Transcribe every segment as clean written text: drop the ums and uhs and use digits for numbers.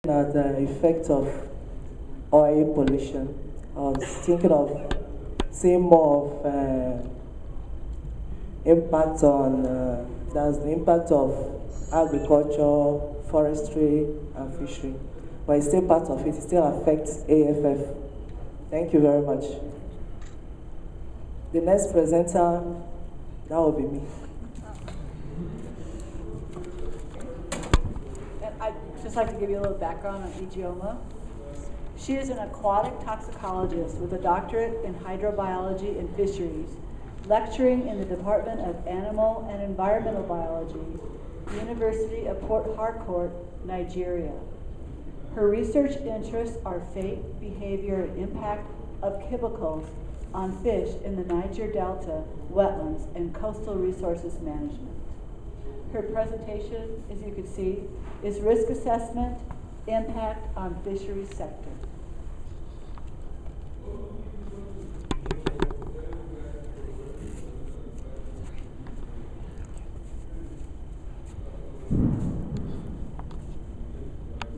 at the effect of oil pollution. I was thinking of seeing more of impact on that's the impact of agriculture, forestry, and fishery. But it's still part of it. It still affects AFF. Thank you very much. The next presenter, that will be me. I'd just like to give you a little background on Ijeoma. She is an aquatic toxicologist with a doctorate in hydrobiology and fisheries, lecturing in the Department of Animal and Environmental Biology, University of Port Harcourt, Nigeria. Her research interests are fate, behavior, and impact of chemicals on fish in the Niger Delta, wetlands, and coastal resources management. Her presentation, as you can see, is Risk Assessment, Impact on Fisheries Sector.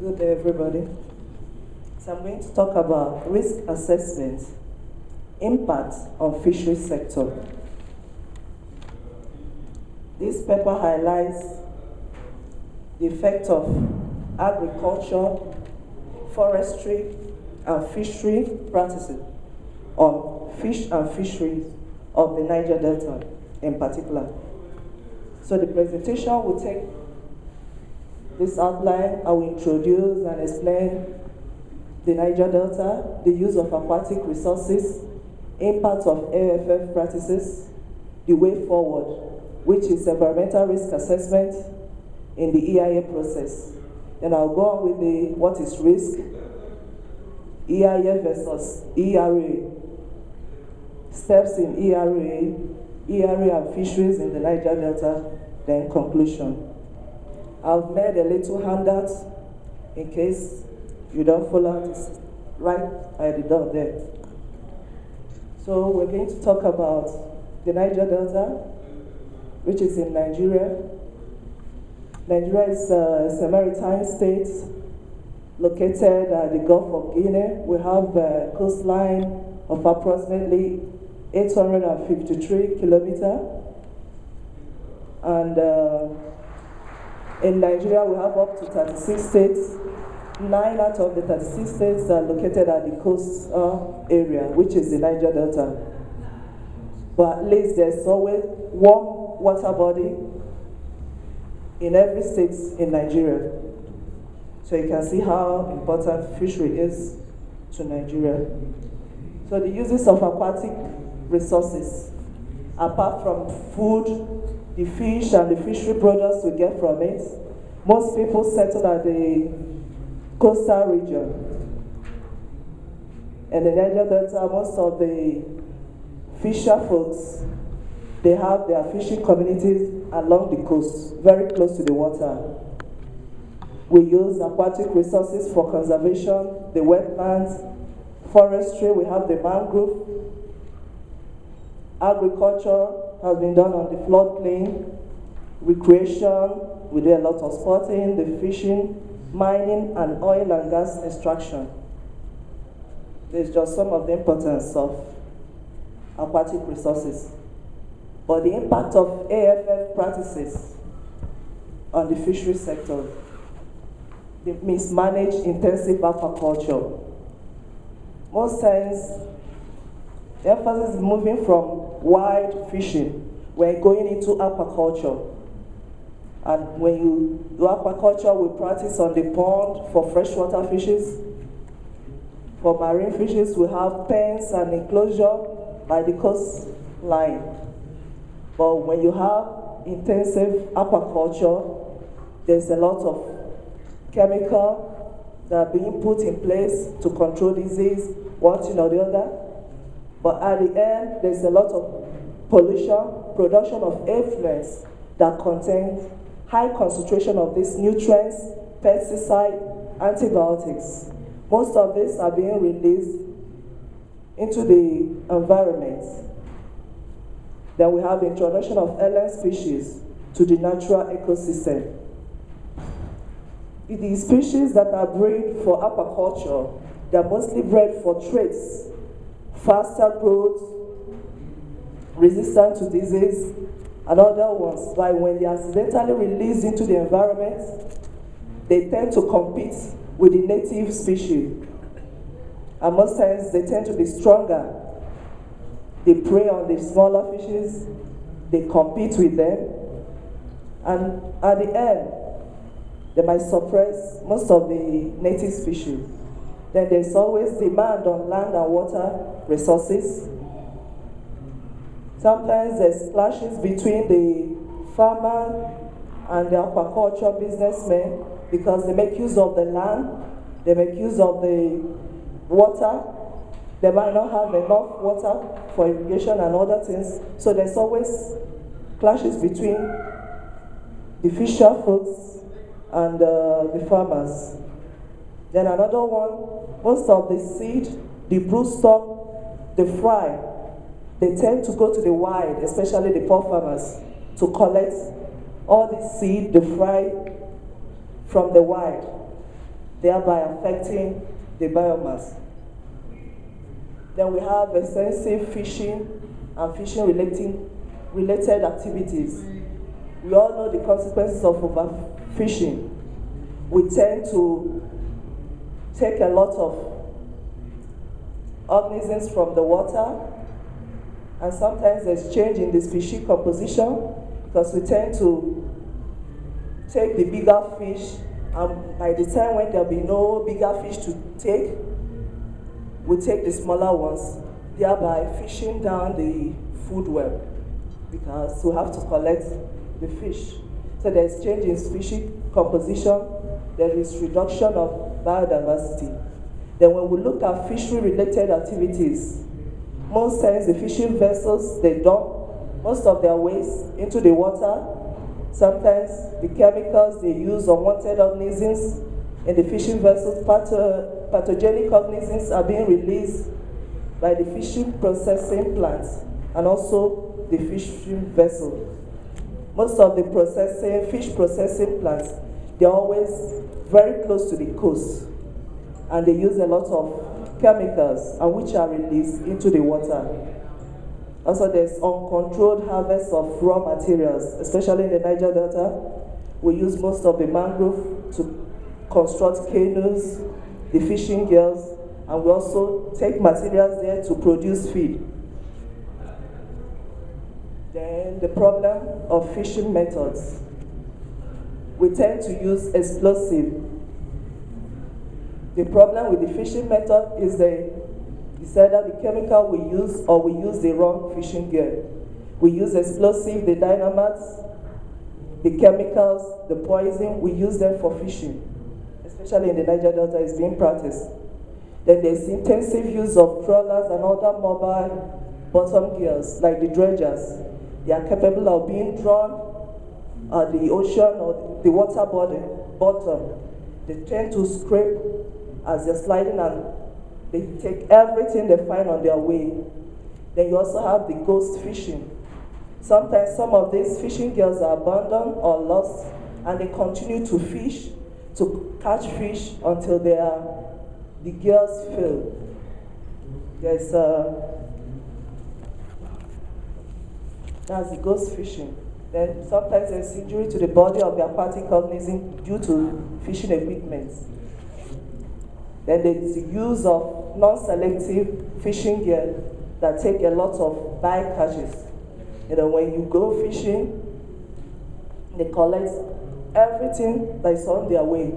Good day, everybody. So I'm going to talk about risk assessment, impact on fisheries sector. This paper highlights the effect of agriculture, forestry, and fishery practices on fish and fisheries of the Niger Delta in particular. So the presentation will take this outline. I will introduce and explain the Niger Delta, the use of aquatic resources, impact of AFF practices, the way forward, which is environmental risk assessment in the EIA process. Then I'll go on with the what is risk, EIA versus ERA, steps in ERA and fisheries in the Niger Delta, then conclusion. I've made a little handout in case you don't follow it, right at the door there. So we're going to talk about the Niger Delta, which is in Nigeria. Nigeria is a maritime state located at the Gulf of Guinea. We have a coastline of approximately 853 kilometers. And in Nigeria, we have up to 36 states. 9 out of the 36 states are located at the coast area, which is the Niger Delta. But at least there's always one water body in every state in Nigeria. So you can see how important fishery is to Nigeria. So the uses of aquatic resources, apart from food, the fish and the fishery products we get from it, most people settle at the coastal region. And the Niger Delta, most of the fisher folks, they have their fishing communities along the coast, very close to the water. We use aquatic resources for conservation, the wetlands, forestry, we have the mangrove. Agriculture has been done on the floodplain. Recreation, we do a lot of sporting, the fishing, mining, and oil and gas extraction. There's just some of the importance of aquatic resources. But the impact of AFF practices on the fishery sector, the mismanaged intensive aquaculture. Most times, the emphasis is moving from wild fishing. We're going into aquaculture. And when you do aquaculture, we practice on the pond for freshwater fishes. For marine fishes, we have pens and enclosure by the coastline. But when you have intensive aquaculture, there's a lot of chemical that are being put in place to control disease, one thing or the other. But at the end, there's a lot of pollution, production of effluents that contains high concentration of these nutrients, pesticides, antibiotics. Most of these are being released into the environment. Then we have the introduction of alien species to the natural ecosystem. The species that are bred for aquaculture, they are mostly bred for traits, faster growth, resistant to disease, and other ones. But when they are accidentally released into the environment, they tend to compete with the native species. And most times they tend to be stronger. They prey on the smaller fishes, they compete with them, and at the end, they might suppress most of the native species. Then there's always demand on land and water resources. Sometimes there's clashes between the farmer and the aquaculture businessmen because they make use of the land, they make use of the water. They might not have enough water for irrigation and other things. So there's always clashes between the fisher folks and the farmers. Then another one, most of the seed, the broodstock, the fry, they tend to go to the wild, especially the poor farmers, to collect all the seed, the fry from the wild, thereby affecting the biomass. Then we have extensive fishing and fishing related activities. We all know the consequences of overfishing. We tend to take a lot of organisms from the water, and sometimes there's change in the species composition because we tend to take the bigger fish, and by the time when there'll be no bigger fish to take, we take the smaller ones, thereby fishing down the food web because we have to collect the fish. So there's change in species composition, there is reduction of biodiversity. Then when we look at fishery-related activities, most times the fishing vessels, they dump most of their waste into the water. Sometimes the chemicals they use unwanted organisms in the fishing vessels, pathogenic organisms are being released by the fishing processing plants and also the fishing vessel. Most of the fish processing plants, they're always very close to the coast, and they use a lot of chemicals and which are released into the water. Also, there's uncontrolled harvest of raw materials, especially in the Niger Delta. We use most of the mangrove to construct canoes, the fishing gears, and we also take materials there to produce feed. Then the problem of fishing methods. We tend to use explosive. The problem with the fishing method is either the chemical we use or we use the wrong fishing gear. We use explosive, the dynamites, the chemicals, the poison, we use them for fishing. Especially in the Niger Delta is being practiced. Then there's intensive use of trawlers and other mobile bottom gears like the dredgers. They are capable of being drawn at the ocean or the water bottom. They tend to scrape as they're sliding and they take everything they find on their way. Then you also have the ghost fishing. Sometimes some of these fishing gears are abandoned or lost and they continue to fish, to catch fish until the gears fail. That's the ghost fishing. Then sometimes there's injury to the body of the aquatic organism due to fishing equipment. Then there's the use of non-selective fishing gear that take a lot of bycatches. When you go fishing, they collect everything that is on their way,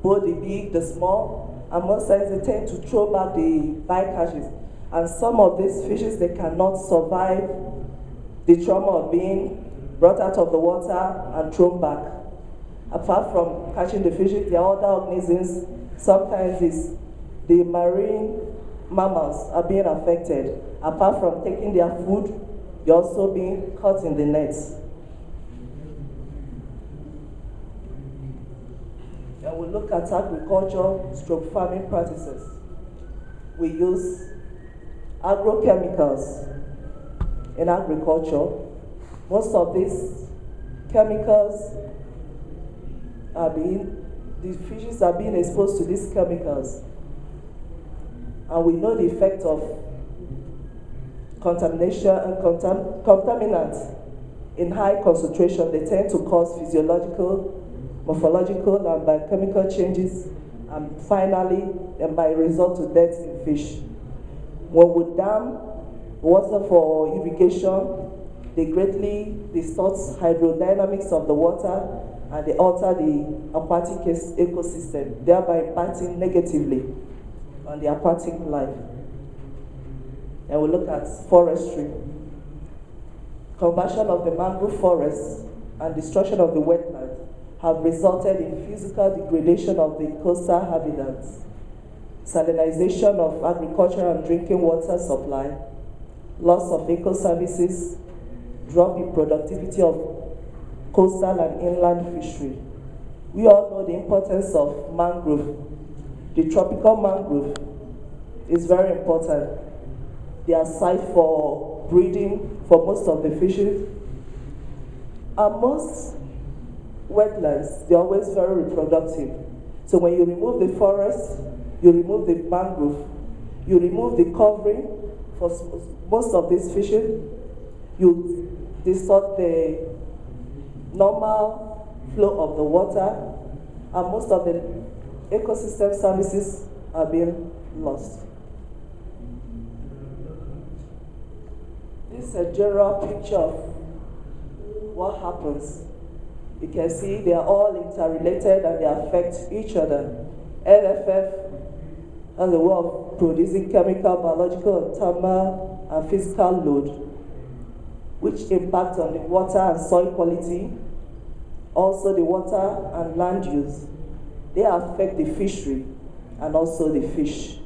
both the big, the small, and most times they tend to throw back the bycatches. And some of these fishes, they cannot survive the trauma of being brought out of the water and thrown back. Apart from catching the fishes, there are other organisms. Sometimes the marine mammals are being affected. Apart from taking their food, they're also being caught in the nets. And we look at agriculture/farming practices. We use agrochemicals in agriculture. Most of these chemicals are being the fishes are being exposed to these chemicals. And we know the effect of contamination and contaminants in high concentration. They tend to cause physiological, morphological, and biochemical changes, and finally, and by result to death in fish. When we dam water for irrigation, they greatly distort hydrodynamics of the water, and they alter the aquatic ecosystem, thereby impacting negatively on the aquatic life. And we look at forestry. Conversion of the mangrove forests and destruction of the wetlands have resulted in physical degradation of the coastal habitats, salinization of agricultural and drinking water supply, loss of eco-services, drop in productivity of coastal and inland fishery. We all know the importance of mangrove. The tropical mangrove is very important. They are site for breeding for most of the fishes. And most wetlands, they're always very reproductive. So when you remove the forest, you remove the mangrove, you remove the covering for most of these fishes, you distort the normal flow of the water, and most of the ecosystem services are being lost. This is a general picture of what happens. You can see they are all interrelated and they affect each other. LFF has a way of producing chemical, biological, thermal, and physical load, which impact on the water and soil quality, also the water and land use. They affect the fishery and also the fish.